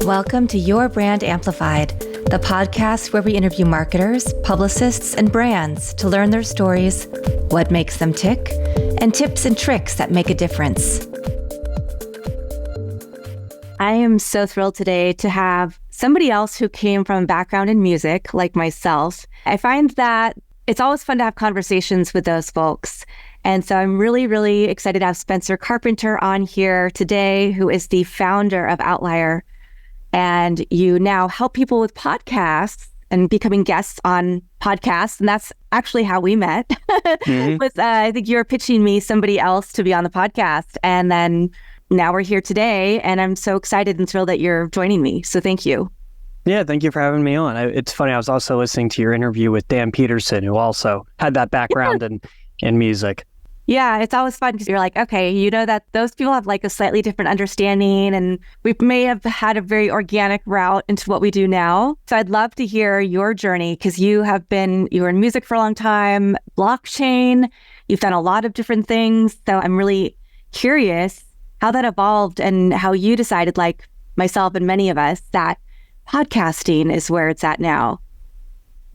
Welcome to Your Brand Amplified, the podcast where we interview marketers, publicists, and brands to learn their stories, what makes them tick, and tips and tricks that make a difference. I am so thrilled today to have somebody else who came from a background in music, like myself. I find that it's always fun to have conversations with those folks. And so I'm really, really excited to have Spencer Carpenter on here today, who is the founder of Outlier. And you now help people with podcasts and becoming guests on podcasts. And that's actually how we met. I think you were pitching me somebody else to be on the podcast. And then now we're here today. And I'm so excited and thrilled that you're joining me. So thank you. Yeah, thank you for having me on. It's funny, I was also listening to your interview with Dan Peterson, who also had that background in music. Yeah, it's always fun because you're like, okay, you know that those people have like a slightly different understanding, and we may have had a very organic route into what we do now. So I'd love to hear your journey because you were in music for a long time, blockchain, you've done a lot of different things. So I'm really curious how that evolved and how you decided, like myself and many of us, that podcasting is where it's at now.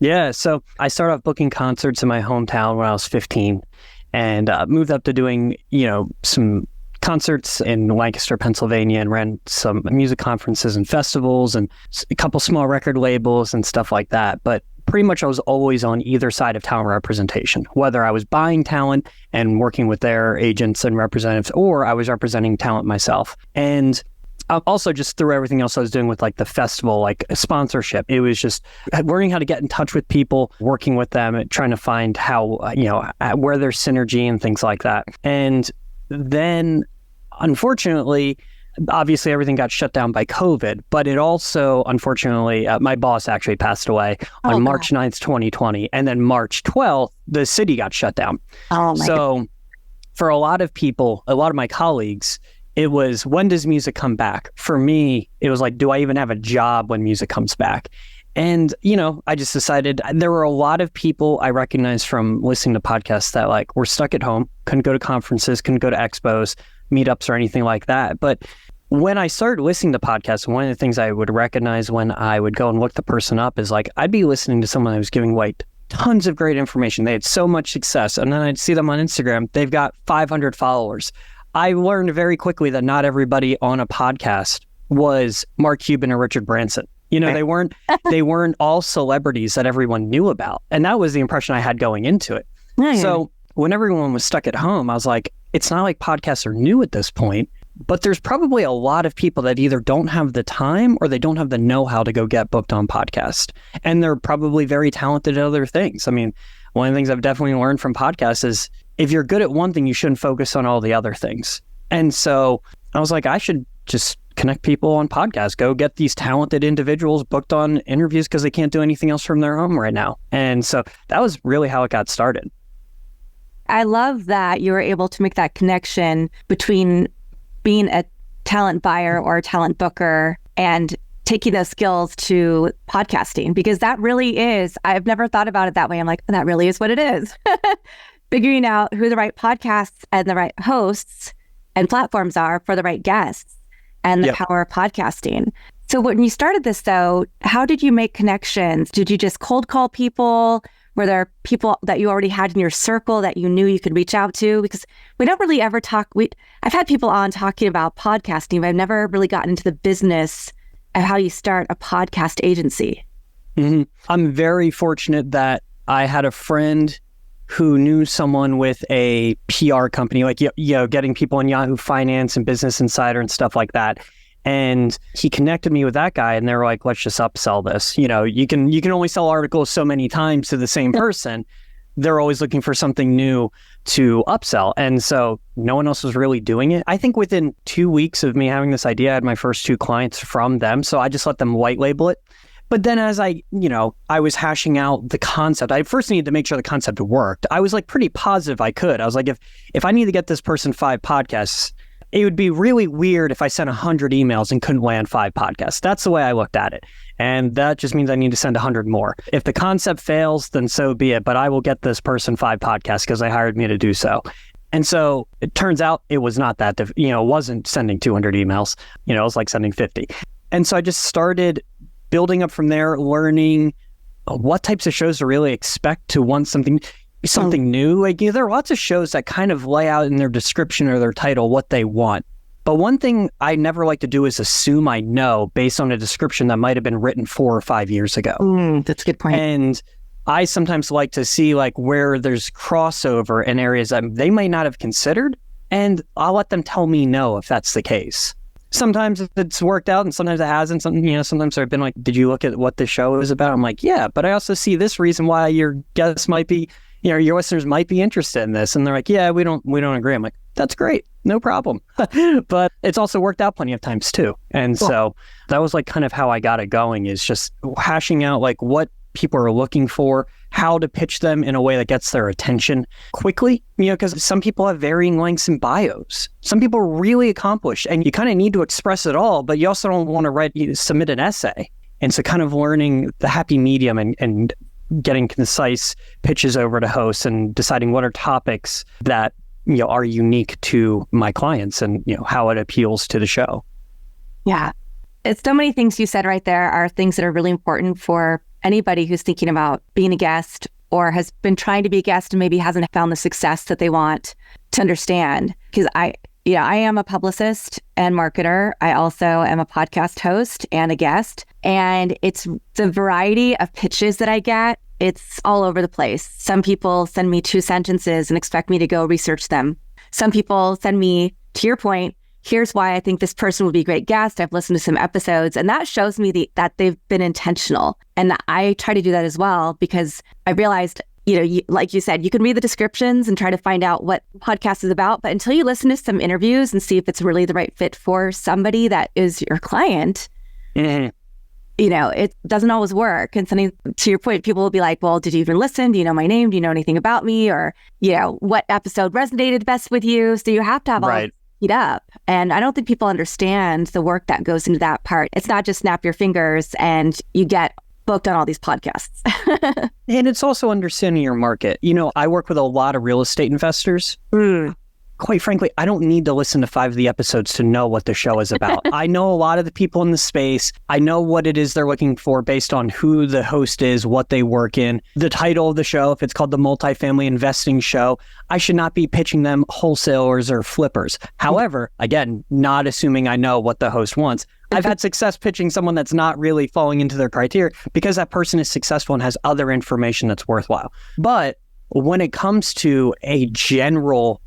Yeah, so I started off booking concerts in my hometown when I was 15. And moved up to doing, some concerts in Lancaster, Pennsylvania, and ran some music conferences and festivals and a couple small record labels and stuff like that. But pretty much I was always on either side of talent representation, whether I was buying talent and working with their agents and representatives, or I was representing talent myself. And also just through everything else I was doing with like the festival, like sponsorship, it was just learning how to get in touch with people, working with them, and trying to find how, where there's synergy and things like that. And then unfortunately, obviously everything got shut down by COVID, but it also, unfortunately, my boss actually passed away on March 9th, 2020. And then March 12th, the city got shut down. So for a lot of people, a lot of my colleagues, it was, when does music come back? For me, it was like, do I even have a job when music comes back? And, I just decided there were a lot of people I recognized from listening to podcasts that like were stuck at home, couldn't go to conferences, couldn't go to expos, meetups, or anything like that. But when I started listening to podcasts, one of the things I would recognize when I would go and look the person up is like, I'd be listening to someone who was giving like tons of great information. They had so much success. And then I'd see them on Instagram. They've got 500 followers. I learned very quickly that not everybody on a podcast was Mark Cuban or Richard Branson. They weren't all celebrities that everyone knew about. And that was the impression I had going into it. So when everyone was stuck at home, I was like, it's not like podcasts are new at this point, but there's probably a lot of people that either don't have the time or they don't have the know-how to go get booked on podcast. And they're probably very talented at other things. I mean, one of the things I've definitely learned from podcasts is if you're good at one thing, you shouldn't focus on all the other things. And so I was like, I should just connect people on podcasts, go get these talented individuals booked on interviews because they can't do anything else from their home right now. And so that was really how it got started. I love that you were able to make that connection between being a talent buyer or a talent booker and taking those skills to podcasting, because that really is, I've never thought about it that way. I'm like, that really is what it is. Figuring out who the right podcasts and the right hosts and platforms are for the right guests and the power of podcasting. So when you started this though, how did you make connections? Did you just cold call people? Were there people that you already had in your circle that you knew you could reach out to? Because we don't really ever talk, I've had people on talking about podcasting, but I've never really gotten into the business of how you start a podcast agency. Mm-hmm. I'm very fortunate that I had a friend who knew someone with a PR company, like, getting people on Yahoo Finance and Business Insider and stuff like that. And he connected me with that guy and they were like, let's just upsell this. You can only sell articles so many times to the same person. They're always looking for something new to upsell. And so no one else was really doing it. I think within 2 weeks of me having this idea, I had my first 2 clients from them. So I just let them white label it. But then as I was hashing out the concept, I first needed to make sure the concept worked. I was like pretty positive I could. I was like, if I need to get this person 5 podcasts, it would be really weird if I sent 100 emails and couldn't land 5 podcasts. That's the way I looked at it. And that just means I need to send 100 more. If the concept fails, then so be it. But I will get this person 5 podcasts because they hired me to do so. And so it turns out it was not that, it wasn't sending 200 emails. It was like sending 50. And so I just started building up from there, learning what types of shows to really expect to want something new. Like, there are lots of shows that kind of lay out in their description or their title what they want. But one thing I never like to do is assume I know based on a description that might have been written 4 or 5 years ago. That's a good point. And I sometimes like to see like where there's crossover in areas that they might not have considered, and I'll let them tell me no if that's the case. Sometimes it's worked out and sometimes it hasn't. Sometimes I've been like, did you look at what the show is about? I'm like, yeah, but I also see this reason why your guests might be, your listeners might be interested in this. And they're like, yeah, we don't agree. I'm like, that's great. No problem. But it's also worked out plenty of times too. And so that was like kind of how I got it going, is just hashing out like what people are looking for, how to pitch them in a way that gets their attention quickly, because some people have varying lengths in bios. Some people are really accomplished and you kind of need to express it all, but you also don't want to submit an essay. And so kind of learning the happy medium and getting concise pitches over to hosts and deciding what are topics that are unique to my clients and how it appeals to the show. Yeah. It's so many things you said right there are things that are really important for anybody who's thinking about being a guest or has been trying to be a guest and maybe hasn't found the success that they want to understand. Because I am a publicist and marketer. I also am a podcast host and a guest. And it's the variety of pitches that I get. It's all over the place. Some people send me 2 sentences and expect me to go research them. Some people send me, to your point, here's why I think this person would be a great guest. I've listened to some episodes, and that shows me that they've been intentional. And I try to do that as well, because I realized, like you said, you can read the descriptions and try to find out what podcast is about. But until you listen to some interviews and see if it's really the right fit for somebody that is your client, it doesn't always work. And something, to your point, people will be like, well, did you even listen? Do you know my name? Do you know anything about me? Or, what episode resonated best with you? So you have to have all heat up. And I don't think people understand the work that goes into that part. It's not just snap your fingers and you get booked on all these podcasts. And it's also understanding your market. I work with a lot of real estate investors. Quite frankly, I don't need to listen to 5 of the episodes to know what the show is about. I know a lot of the people in the space. I know what it is they're looking for based on who the host is, what they work in, the title of the show. If it's called the Multifamily Investing Show, I should not be pitching them wholesalers or flippers. However, again, not assuming I know what the host wants. I've had success pitching someone that's not really falling into their criteria because that person is successful and has other information that's worthwhile. But when it comes to a general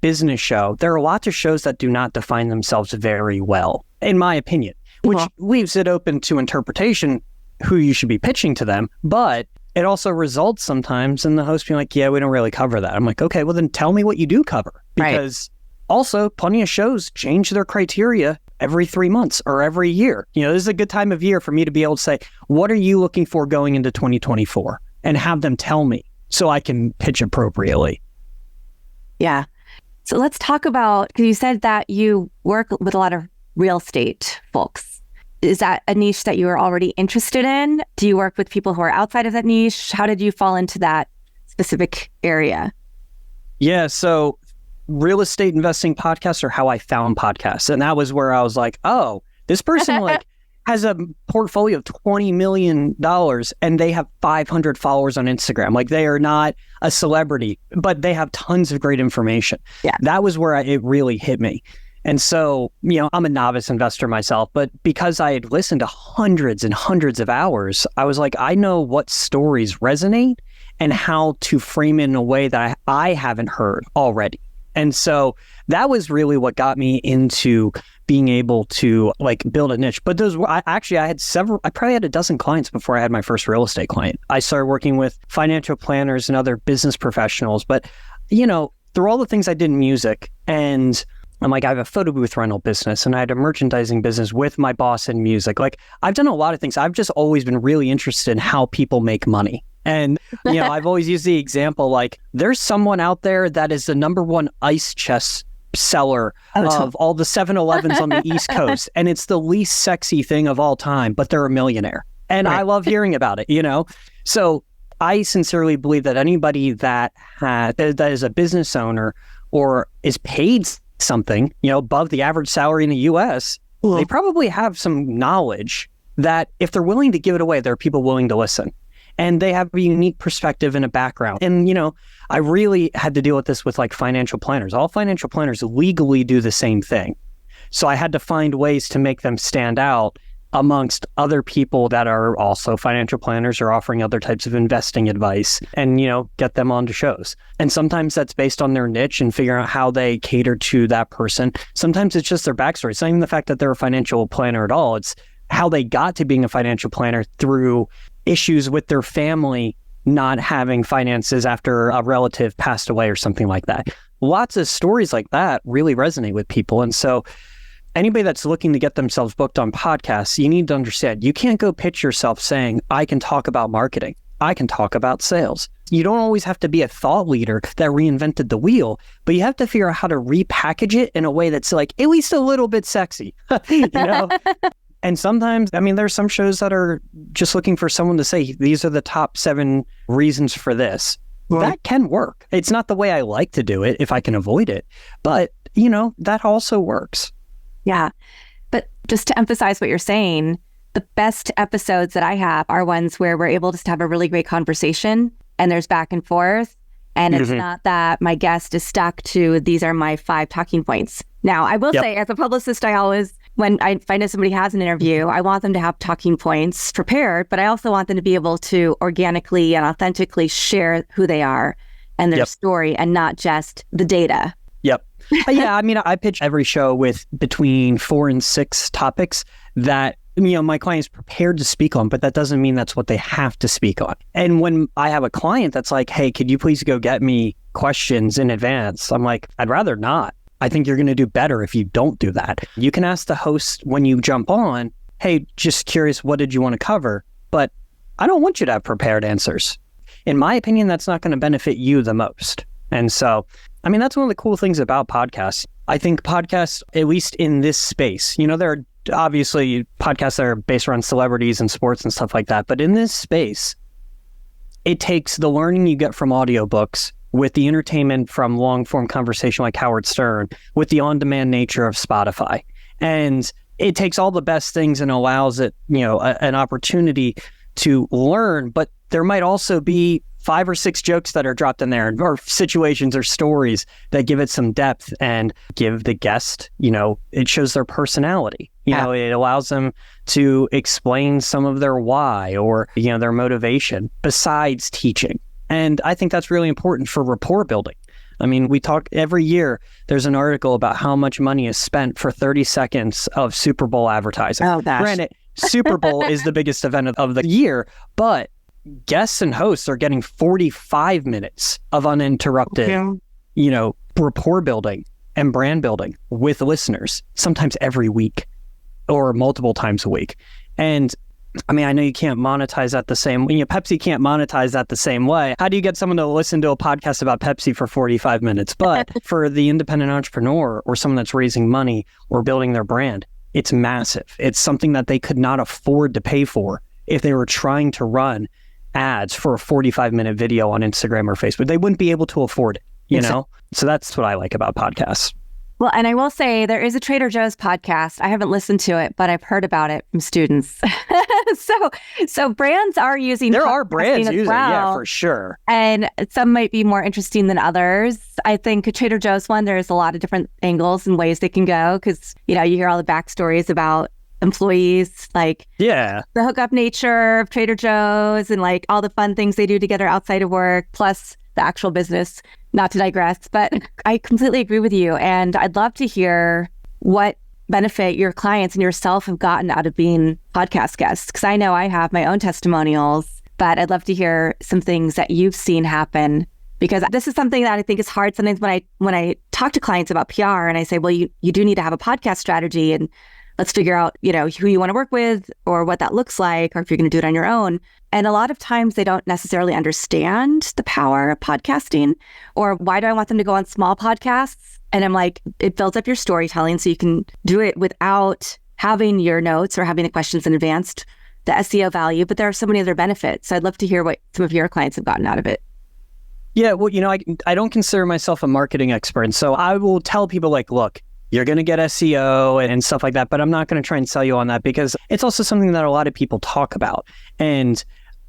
business show, there are lots of shows that do not define themselves very well, in my opinion, which leaves it open to interpretation who you should be pitching to them. But it also results sometimes in the host being like, yeah, we don't really cover that. I'm like, okay, well then tell me what you do cover. Because also plenty of shows change their criteria every 3 months or every year. This is a good time of year for me to be able to say, what are you looking for going into 2024? And have them tell me so I can pitch appropriately. Yeah. So let's talk about, because you said that you work with a lot of real estate folks. Is that a niche that you are already interested in? Do you work with people who are outside of that niche? How did you fall into that specific area? Yeah, so real estate investing podcasts are how I found podcasts. And that was where I was like, oh, this person has a portfolio of $20 million and they have 500 followers on Instagram. Like, they are not a celebrity, but they have tons of great information. Yeah. That was where it really hit me. And so, I'm a novice investor myself, but because I had listened to hundreds and hundreds of hours, I was like, I know what stories resonate and how to frame it in a way that I haven't heard already. And so that was really what got me into being able to build a niche. But I probably had a dozen clients before I had my first real estate client. I started working with financial planners and other business professionals. But, through all the things I did in music, and I'm like, I have a photo booth rental business and I had a merchandising business with my boss in music. I've done a lot of things. I've just always been really interested in how people make money. And, I've always used the example, there's someone out there that is the number 1 ice chest seller of all the 7-Elevens on the East Coast. And it's the least sexy thing of all time, but they're a millionaire. And I love hearing about it, So I sincerely believe that anybody that is a business owner or is paid something, above the average salary in the US, they probably have some knowledge that if they're willing to give it away, there are people willing to listen. And they have a unique perspective and a background. And, I really had to deal with this with like financial planners. All financial planners legally do the same thing. So I had to find ways to make them stand out amongst other people that are also financial planners or offering other types of investing advice and, get them onto shows. And sometimes that's based on their niche and figuring out how they cater to that person. Sometimes it's just their backstory. It's not even the fact that they're a financial planner at all. It's how they got to being a financial planner through issues with their family not having finances after a relative passed away or something like that. Lots of stories like that really resonate with people. And so anybody that's looking to get themselves booked on podcasts, you need to understand, you can't go pitch yourself saying, I can talk about marketing. I can talk about sales. You don't always have to be a thought leader that reinvented the wheel, but you have to figure out how to repackage it in a way that's like at least a little bit sexy, And sometimes, there's some shows that are just looking for someone to say, these are the top 7 reasons for this. Well, that can work. It's not the way I like to do it if I can avoid it, but that also works. Yeah. But just to emphasize what you're saying, the best episodes that I have are ones where we're able to have a really great conversation and there's back and forth. And it's not that my guest is stuck to, these are my 5 talking points. Now, I will say as a publicist, I always, when I find out somebody has an interview, I want them to have talking points prepared, but I also want them to be able to organically and authentically share who they are and their story and not just the data. Yep. Yeah, I pitch every show with between 4 and 6 topics that, my client's prepared to speak on, but that doesn't mean that's what they have to speak on. And when I have a client that's like, hey, could you please go get me questions in advance? I'm like, I'd rather not. I think you're going to do better if you don't do that. You can ask the host when you jump on, hey, just curious, what did you want to cover? But I don't want you to have prepared answers. In my opinion, that's not going to benefit you the most. And so, that's one of the cool things about podcasts. I think podcasts, at least in this space, there are obviously podcasts that are based around celebrities and sports and stuff like that. But in this space, it takes the learning you get from audiobooks with the entertainment from long-form conversation like Howard Stern, with the on-demand nature of Spotify. And it takes all the best things and allows it, an opportunity to learn, but there might also be 5 or 6 jokes that are dropped in there, or situations or stories that give it some depth and give the guest, it shows their personality. It allows them to explain some of their why or, their motivation besides teaching. And I think that's really important for rapport building. We talk every year, there's an article about how much money is spent for 30 seconds of Super Bowl advertising. Oh, gosh. Granted, Super Bowl is the biggest event of the year, but guests and hosts are getting 45 minutes of uninterrupted, rapport building and brand building with listeners, sometimes every week or multiple times a week. And I know you can't monetize that the same way. Pepsi can't monetize that the same way. How do you get someone to listen to a podcast about Pepsi for 45 minutes? But for the independent entrepreneur or someone that's raising money or building their brand, it's massive. It's something that they could not afford to pay for if they were trying to run ads for a 45-minute video on Instagram or Facebook. They wouldn't be able to afford it, So that's what I like about podcasts. Well, and I will say there is a Trader Joe's podcast. I haven't listened to it, but I've heard about it from students. So brands are using There are brands using it, yeah, for sure. And some might be more interesting than others. I think a Trader Joe's one, there's a lot of different angles and ways they can go because, you hear all the backstories about employees, like the hookup nature of Trader Joe's and like all the fun things they do together outside of work, plus the actual business. Not to digress, but I completely agree with you. And I'd love to hear what benefit your clients and yourself have gotten out of being podcast guests. Because I know I have my own testimonials, but I'd love to hear some things that you've seen happen. Because this is something that I think is hard sometimes when I talk to clients about PR and I say, well, you do need to have a podcast strategy and let's figure out, who you want to work with or what that looks like, or if you're going to do it on your own. And a lot of times they don't necessarily understand the power of podcasting, or why do I want them to go on small podcasts? And I'm like, it builds up your storytelling so you can do it without having your notes or having the questions in advance, the SEO value, but there are so many other benefits. So I'd love to hear what some of your clients have gotten out of it. Yeah, well, I don't consider myself a marketing expert. And so I will tell people like, look, you're going to get SEO and stuff like that, but I'm not going to try and sell you on that because it's also something that a lot of people talk about. And,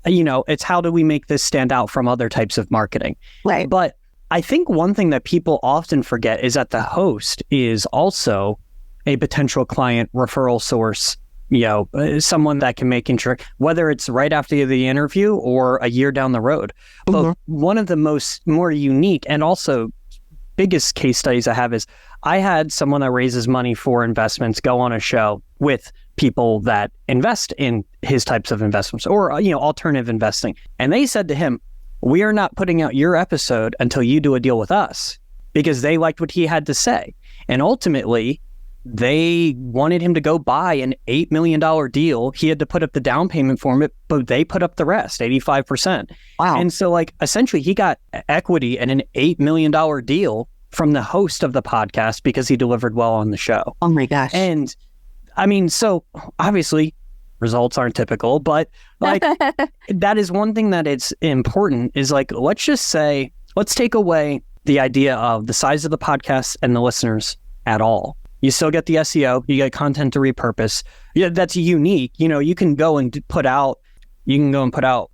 it's how do we make this stand out from other types of marketing? Right. But I think one thing that people often forget is that the host is also a potential client referral source, someone that can make whether it's right after the interview or a year down the road. But one of the more unique and also biggest case studies I have is I had someone that raises money for investments go on a show with people that invest in his types of investments or, alternative investing. And they said to him, we are not putting out your episode until you do a deal with us, because they liked what he had to say. And ultimately, they wanted him to go buy an $8 million deal. He had to put up the down payment for it, but they put up the rest, 85%. Wow. And so essentially he got equity in an $8 million deal from the host of the podcast because he delivered well on the show. Oh my gosh. And so obviously results aren't typical, but that is one thing that it's important is let's take away the idea of the size of the podcast and the listeners at all. You still get the SEO, you get content to repurpose. Yeah, that's unique. You can go and put out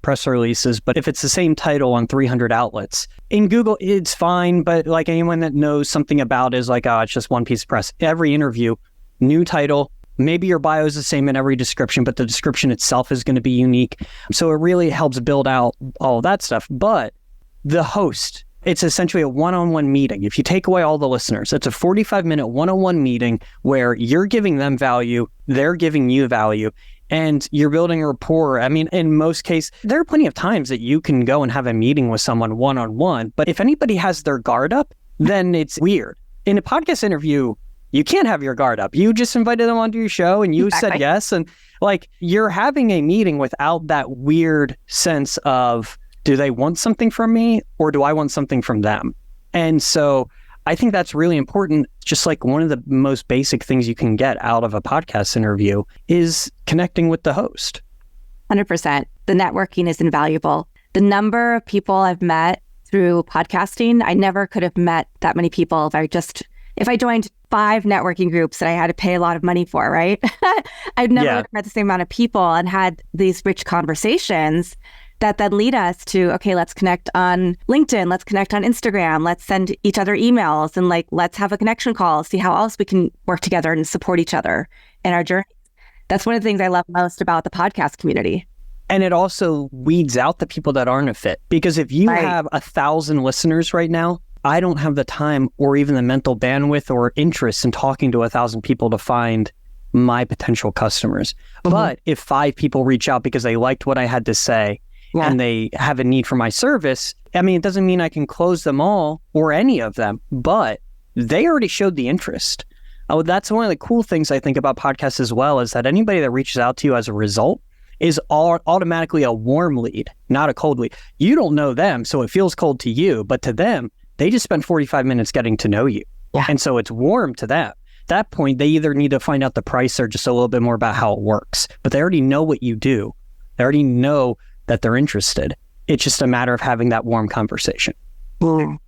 press releases, but if it's the same title on 300 outlets in Google, it's fine. But anyone that knows something about is it's just one piece of press. Every interview, new title. Maybe your bio is the same in every description, but the description itself is going to be unique. So it really helps build out all of that stuff. But the host, it's essentially a one-on-one meeting. If you take away all the listeners, it's a 45-minute one-on-one meeting where you're giving them value, they're giving you value, and you're building a rapport. In most cases, there are plenty of times that you can go and have a meeting with someone one-on-one, but if anybody has their guard up, then it's weird. In a podcast interview, you can't have your guard up. You just invited them onto your show and you said yes. And you're having a meeting without that weird sense of, do they want something from me or do I want something from them? And so I think that's really important. Just one of the most basic things you can get out of a podcast interview is connecting with the host. 100%. The networking is invaluable. The number of people I've met through podcasting, I never could have met that many people if I joined 5 networking groups that I had to pay a lot of money for, right? I'd never met the same amount of people and had these rich conversations that then lead us to, okay, let's connect on LinkedIn, let's connect on Instagram, let's send each other emails and let's have a connection call, see how else we can work together and support each other in our journey. That's one of the things I love most about the podcast community. And it also weeds out the people that aren't a fit, because if you have 1,000 listeners right now, I don't have the time or even the mental bandwidth or interest in talking to 1,000 people to find my potential customers. But if 5 people reach out because they liked what I had to say and they have a need for my service, it doesn't mean I can close them all or any of them, but they already showed the interest. That's one of the cool things I think about podcasts as well, is that anybody that reaches out to you as a result is automatically a warm lead, not a cold lead. You don't know them, so it feels cold to you, but to them, they just spent 45 minutes getting to know you. Yeah. And so it's warm to them. At that point, they either need to find out the price or just a little bit more about how it works. But they already know what you do. They already know that they're interested. It's just a matter of having that warm conversation. So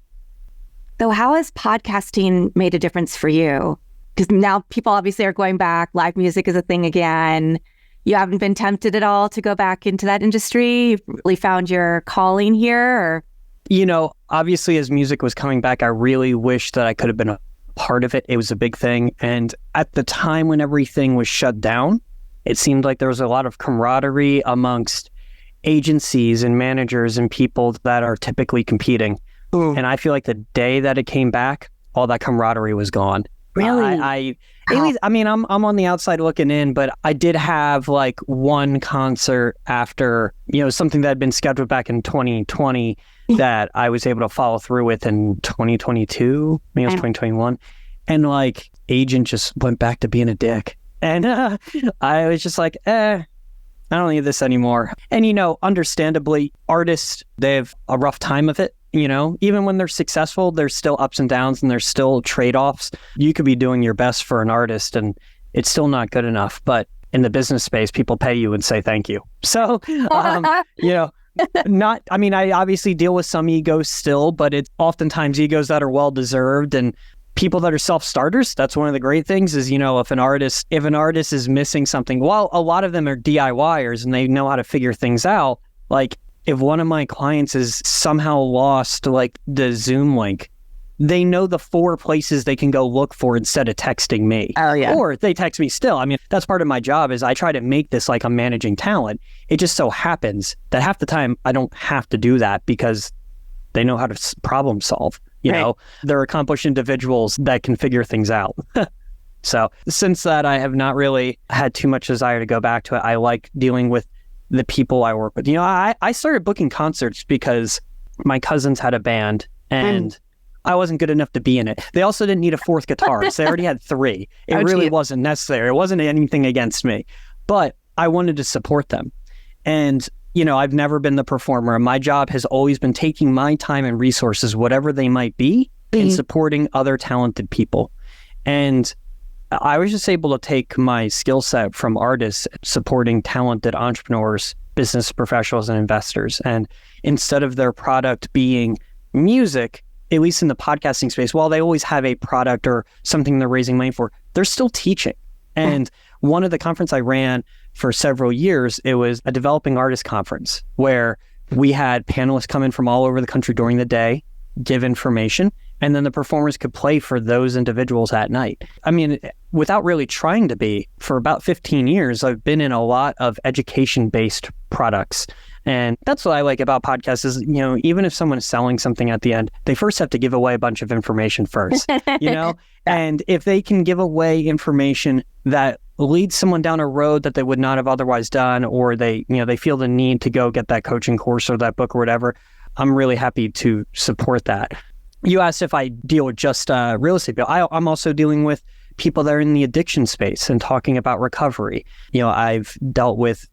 how has podcasting made a difference for you? Because now people obviously are going back. Live music is a thing again. You haven't been tempted at all to go back into that industry? You've really found your calling here? Or? Obviously, as music was coming back, I really wished that I could have been a part of it. It was a big thing. And at the time when everything was shut down, it seemed like there was a lot of camaraderie amongst agencies and managers and people that are typically competing. And I feel like the day that it came back, all that camaraderie was gone. Really? I'm on the outside looking in, but I did have one concert after, something that had been scheduled back in 2020 that I was able to follow through with in 2022, maybe it was 2021. And agent just went back to being a dick. And I was just I don't need this anymore. And, understandably, artists, they have a rough time of it. Even when they're successful, there's still ups and downs and there's still trade-offs. You could be doing your best for an artist and it's still not good enough. But in the business space, people pay you and say thank you. So, I obviously deal with some egos still, but it's oftentimes egos that are well-deserved. And people that are self-starters, that's one of the great things is, if an artist is missing something, while a lot of them are DIYers and they know how to figure things out, like if one of my clients is somehow lost like the Zoom link, they know the 4 places they can go look for instead of texting me. Oh, yeah. Or they text me still. I mean, that's part of my job is I try to make this like I'm managing talent. It just so happens that half the time I don't have to do that because they know how to problem solve. They're accomplished individuals that can figure things out. So since that, I have not really had too much desire to go back to it. I like dealing with the people I work with. I started booking concerts because my cousins had a band and I wasn't good enough to be in it. They also didn't need a 4th guitar. So they already had 3. It really wasn't necessary. It wasn't anything against me, but I wanted to support them. And, I've never been the performer. My job has always been taking my time and resources, whatever they might be, in supporting other talented people. And I was just able to take my skill set from artists supporting talented entrepreneurs, business professionals, and investors. And instead of their product being music, at least in the podcasting space, while they always have a product or something they're raising money for, they're still teaching. And one of the conferences I ran for several years, it was a developing artist conference where we had panelists come in from all over the country during the day, give information, and then the performers could play for those individuals at night. I mean, without really trying to be, for about 15 years, I've been in a lot of education-based products. And that's what I like about podcasts is, even if someone is selling something at the end, they first have to give away a bunch of information first, And if they can give away information that leads someone down a road that they would not have otherwise done, or they feel the need to go get that coaching course or that book or whatever, I'm really happy to support that. You asked if I deal with just real estate people. I'm also dealing with people that are in the addiction space and talking about recovery. I've dealt with,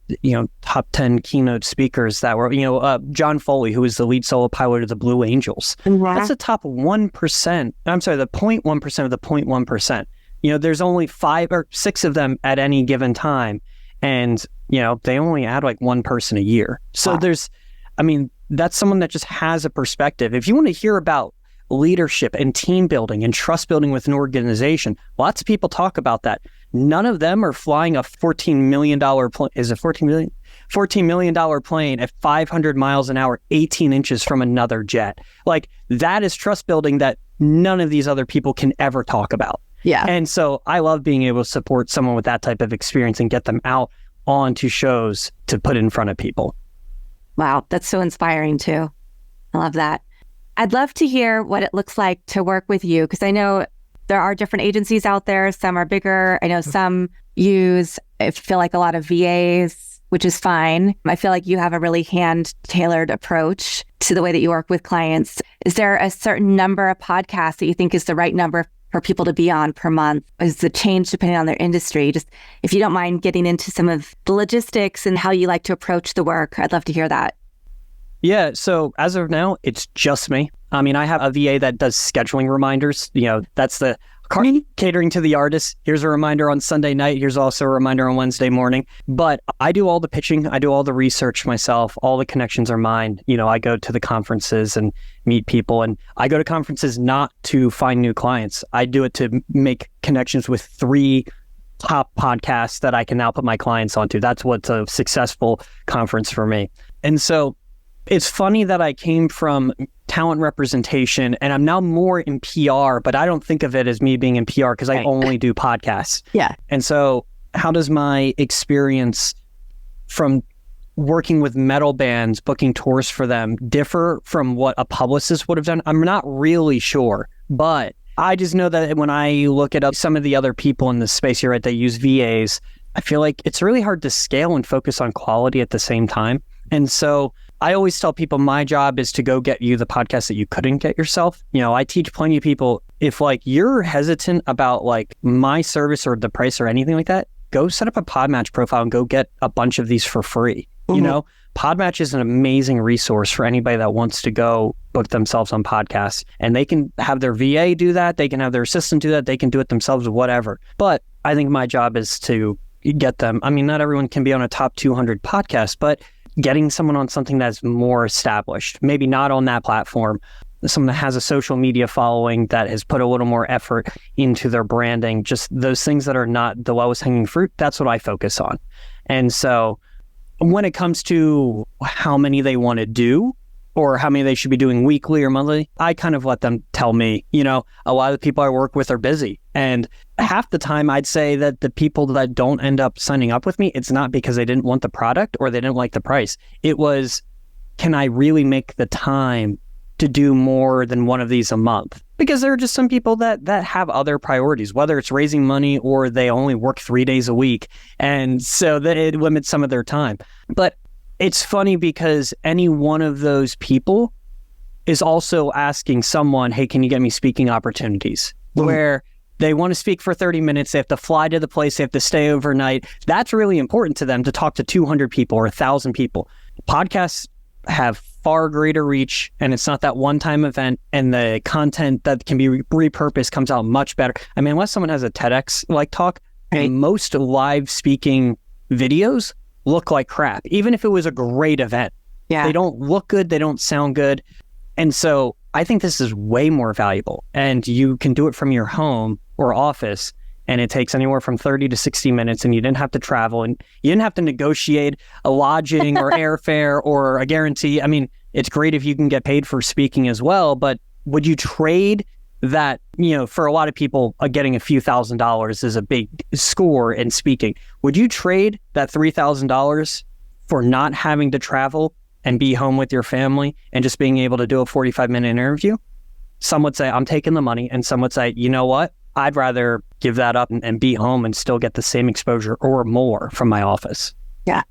top 10 keynote speakers that were, John Foley, who is the lead solo pilot of the Blue Angels. That's the top 1%. I'm sorry, the 0.1% of the 0.1%. There's only 5 or 6 of them at any given time. And, they only add like 1 person a year. So that's someone that just has a perspective. If you want to hear about leadership and team building and trust building with an organization, lots of people talk about that. None of them are flying a $14 million plane. Is it $14 million? $14 million plane at 500 miles an hour, 18 inches from another jet. Like, that is trust building that none of these other people can ever talk about. Yeah. And so I love being able to support someone with that type of experience and get them out onto shows to put in front of people. Wow, that's so inspiring too. I love that. I'd love to hear what it looks like to work with you, because I know there are different agencies out there. Some are bigger. I know some I feel like a lot of VAs, which is fine. I feel like you have a really hand-tailored approach to the way that you work with clients. Is there a certain number of podcasts that you think is the right number for people to be on per month? Is it change depending on their industry? Just if you don't mind getting into some of the logistics and how you like to approach the work, I'd love to hear that. Yeah, so as of now, it's just me. I mean, I have a VA that does scheduling reminders. That's the catering to the artist. Here's a reminder on Sunday night. Here's also a reminder on Wednesday morning. But I do all the pitching. I do all the research myself. All the connections are mine. I go to the conferences and meet people. And I go to conferences not to find new clients. I do it to make connections with 3 top podcasts that I can now put my clients onto. That's what's a successful conference for me. And so it's funny that I came from talent representation and I'm now more in PR, but I don't think of it as me being in PR because I only do podcasts. Yeah. And so how does my experience from working with metal bands, booking tours for them, differ from what a publicist would have done? I'm not really sure, but I just know that when I look at some of the other people in this space, you're right, they use VAs. I feel like it's really hard to scale and focus on quality at the same time. And so I always tell people my job is to go get you the podcast that you couldn't get yourself. I teach plenty of people, if you're hesitant about my service or the price or anything like that, go set up a Podmatch profile and go get a bunch of these for free. Mm-hmm. Podmatch is an amazing resource for anybody that wants to go book themselves on podcasts, and they can have their VA do that. They can have their assistant do that. They can do it themselves, whatever. But I think my job is to get them. I mean, not everyone can be on a top 200 podcast, but getting someone on something that's more established, maybe not on that platform, someone that has a social media following that has put a little more effort into their branding, just those things that are not the lowest hanging fruit, that's what I focus on. And so when it comes to how many they want to do or how many they should be doing weekly or monthly, I kind of let them tell me. A lot of the people I work with are busy. And half the time I'd say that the people that don't end up signing up with me, it's not because they didn't want the product or they didn't like the price. It was, can I really make the time to do more than one of these a month? Because there are just some people that have other priorities, whether it's raising money or they only work 3 days a week. And so that it limits some of their time. But it's funny because any one of those people is also asking someone, hey, can you get me speaking opportunities? Where they want to speak for 30 minutes. They have to fly to the place. They have to stay overnight. That's really important to them, to talk to 200 people or 1,000 people. Podcasts have far greater reach, and it's not that one-time event, and the content that can be repurposed comes out much better. I mean, unless someone has a TEDx like talk, right, most live speaking videos look like crap, even if it was a great event. Yeah. They don't look good. They don't sound good. And so I think this is way more valuable, and you can do it from your home or office, and it takes anywhere from 30 to 60 minutes, and you didn't have to travel, and you didn't have to negotiate a lodging or airfare or a guarantee. I mean, it's great if you can get paid for speaking as well, but would you trade that, for a lot of people, getting a few $1,000s is a big score in speaking. Would you trade that $3,000 for not having to travel and be home with your family and just being able to do a 45-minute interview? Some would say, I'm taking the money. And some would say, you know what? I'd rather give that up and be home and still get the same exposure or more from my office. Yeah.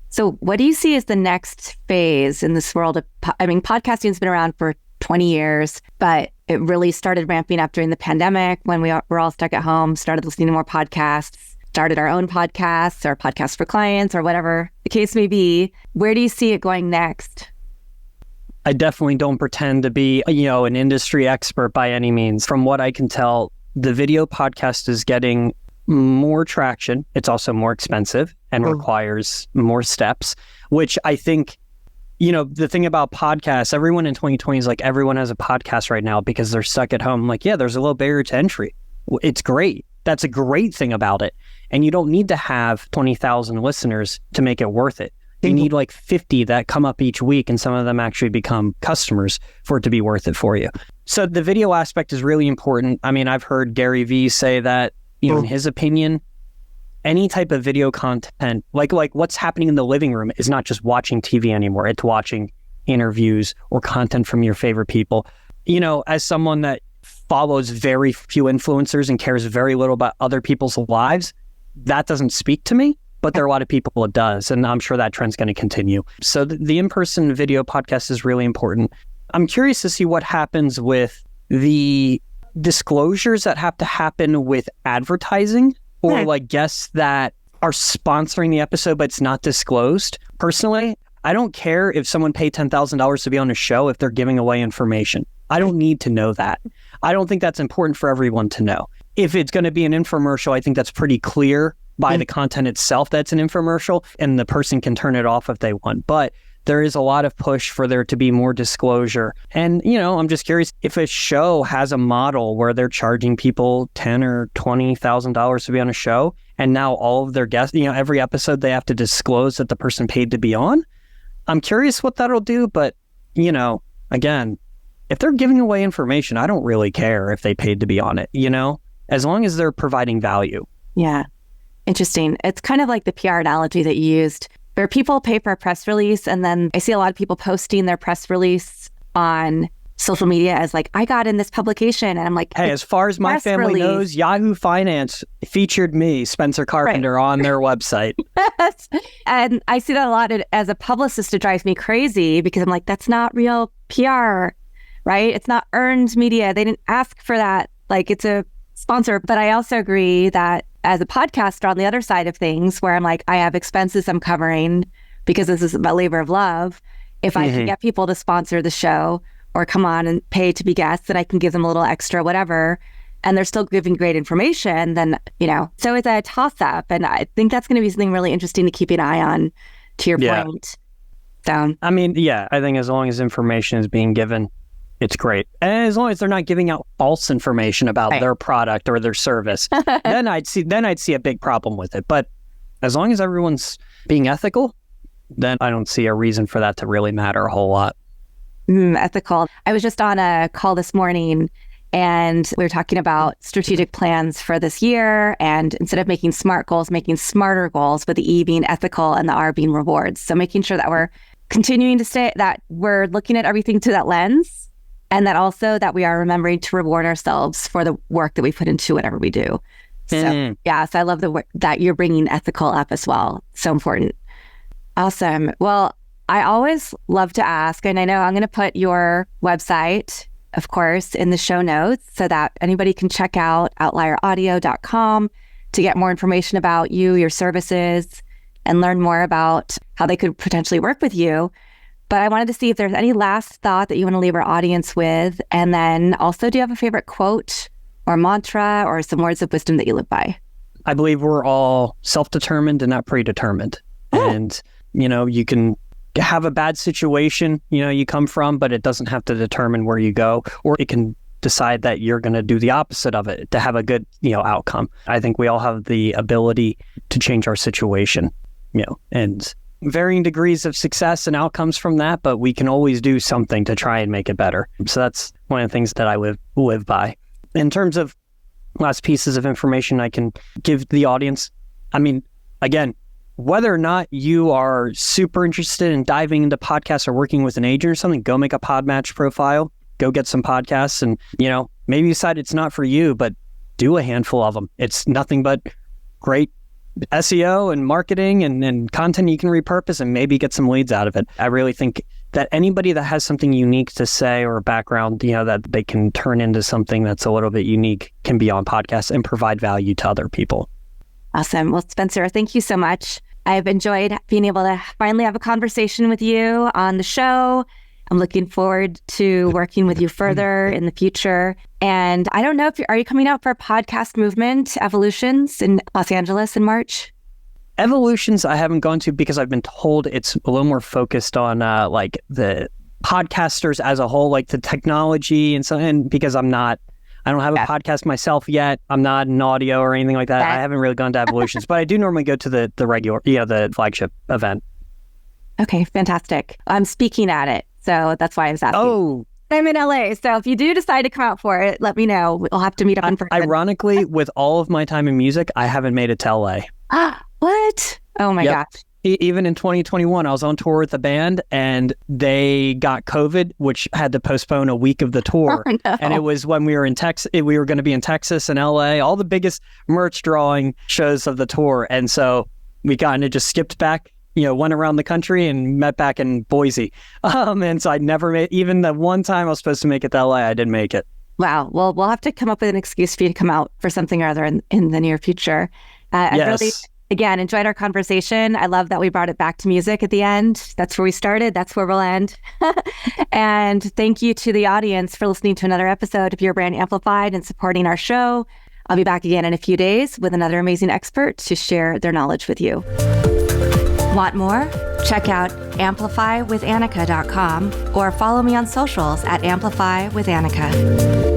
So what do you see as the next phase in this world of, podcasting has been around for 20 years, but it really started ramping up during the pandemic when we were all stuck at home, started listening to more podcasts, started our own podcasts or podcasts for clients or whatever the case may be. Where do you see it going next? I definitely don't pretend to be, an industry expert by any means. From what I can tell, the video podcast is getting more traction. It's also more expensive and requires more steps, which I think, the thing about podcasts, everyone in 2020 is like, everyone has a podcast right now because they're stuck at home. Like, yeah, there's a low barrier to entry. It's great. That's a great thing about it. And you don't need to have 20,000 listeners to make it worth it. You need like 50 that come up each week, and some of them actually become customers for it to be worth it for you. So the video aspect is really important. I mean, I've heard Gary Vee say that, in his opinion, any type of video content, like what's happening in the living room, is not just watching TV anymore. It's watching interviews or content from your favorite people. As someone that follows very few influencers and cares very little about other people's lives, that doesn't speak to me. But there are a lot of people it does, and I'm sure that trend's going to continue. So the in-person video podcast is really important. I'm curious to see what happens with the disclosures that have to happen with advertising, or like guests that are sponsoring the episode, but it's not disclosed. Personally, I don't care if someone paid $10,000 to be on a show if they're giving away information. I don't need to know that. I don't think that's important for everyone to know. If it's going to be an infomercial, I think that's pretty clear by the content itself that's an infomercial, and the person can turn it off if they want. But there is a lot of push for there to be more disclosure. And, I'm just curious if a show has a model where they're charging people $10,000 or $20,000 to be on a show, and now all of their guests, every episode they have to disclose that the person paid to be on. I'm curious what that'll do. But, again, if they're giving away information, I don't really care if they paid to be on it, as long as they're providing value. Yeah. Interesting. It's kind of like the PR analogy that you used, where people pay for a press release, and then I see a lot of people posting their press release on social media as like, I got in this publication, and I'm like, hey, as far as my family knows, Yahoo Finance featured me, Spencer Carpenter, on their website. And I see that a lot as a publicist. It drives me crazy because I'm like, that's not real PR, right? It's not earned media. They didn't ask for that. Like, it's a sponsor. But I also agree that as a podcaster on the other side of things, where I'm like, I have expenses I'm covering because this is a labor of love. If I can get people to sponsor the show or come on and pay to be guests, then I can give them a little extra, whatever, and they're still giving great information, then, so it's a toss up. And I think that's going to be something really interesting to keep an eye on, to your point. So, I mean, I think as long as information is being given, it's great. And as long as they're not giving out false information about their product or their service, then I'd see a big problem with it. But as long as everyone's being ethical, then I don't see a reason for that to really matter a whole lot. Ethical. I was just on a call this morning and we were talking about strategic plans for this year. And instead of making smart goals, making smarter goals, with the E being ethical and the R being rewards. So making sure that we're continuing to stay, that we're looking at everything through that lens, and that also that we are remembering to reward ourselves for the work that we put into whatever we do. So so I love that you're bringing ethical up as well. So important. Awesome. Well, I always love to ask, and I know I'm going to put your website, of course, in the show notes so that anybody can check out outlieraudio.com to get more information about you, your services, and learn more about how they could potentially work with you. But I wanted to see if there's any last thought that you want to leave our audience with. And then also, do you have a favorite quote or mantra or some words of wisdom that you live by? I believe we're all self-determined and not predetermined. And, you can have a bad situation, you come from, but it doesn't have to determine where you go, or it can decide that you're going to do the opposite of it to have a good, outcome. I think we all have the ability to change our situation, and varying degrees of success and outcomes from that, but we can always do something to try and make it better. So that's one of the things that I live by. In terms of last pieces of information I can give the audience, again, whether or not you are super interested in diving into podcasts or working with an agent or something, go make a Podmatch profile, go get some podcasts, and, maybe decide it's not for you, but do a handful of them. It's nothing but great SEO and marketing and content you can repurpose and maybe get some leads out of it. I really think that anybody that has something unique to say or a background, that they can turn into something that's a little bit unique can be on podcasts and provide value to other people. Awesome. Well, Spencer, thank you so much. I've enjoyed being able to finally have a conversation with you on the show. I'm looking forward to working with you further in the future. And I don't know are you coming out for Podcast Movement Evolutions in Los Angeles in March? Evolutions I haven't gone to because I've been told it's a little more focused on the podcasters as a whole, like the technology and because I don't have a podcast myself yet. I'm not in audio or anything like that. I haven't really gone to Evolutions, but I do normally go to the regular, the flagship event. Okay, fantastic. I'm speaking at it, so that's why I was asking. Oh, I'm in LA, so if you do decide to come out for it, let me know. We'll have to meet up in person. Ironically, with all of my time in music, I haven't made it to LA. What? Oh my gosh. Even in 2021, I was on tour with a band and they got COVID, which had to postpone a week of the tour. Oh, no. And it was when we were in Texas, we were going to be in Texas and LA, all the biggest merch drawing shows of the tour. And so we kind of just skipped back, went around the country and met back in Boise. And so I never made, even the one time I was supposed to make it to LA, I didn't make it. Wow. Well, we'll have to come up with an excuse for you to come out for something or other in the near future. Yes. I really, again, enjoyed our conversation. I love that we brought it back to music at the end. That's where we started. That's where we'll end. And thank you to the audience for listening to another episode of Your Brand Amplified and supporting our show. I'll be back again in a few days with another amazing expert to share their knowledge with you. Want more? Check out amplifywithannika.com or follow me on socials at amplifywithannika.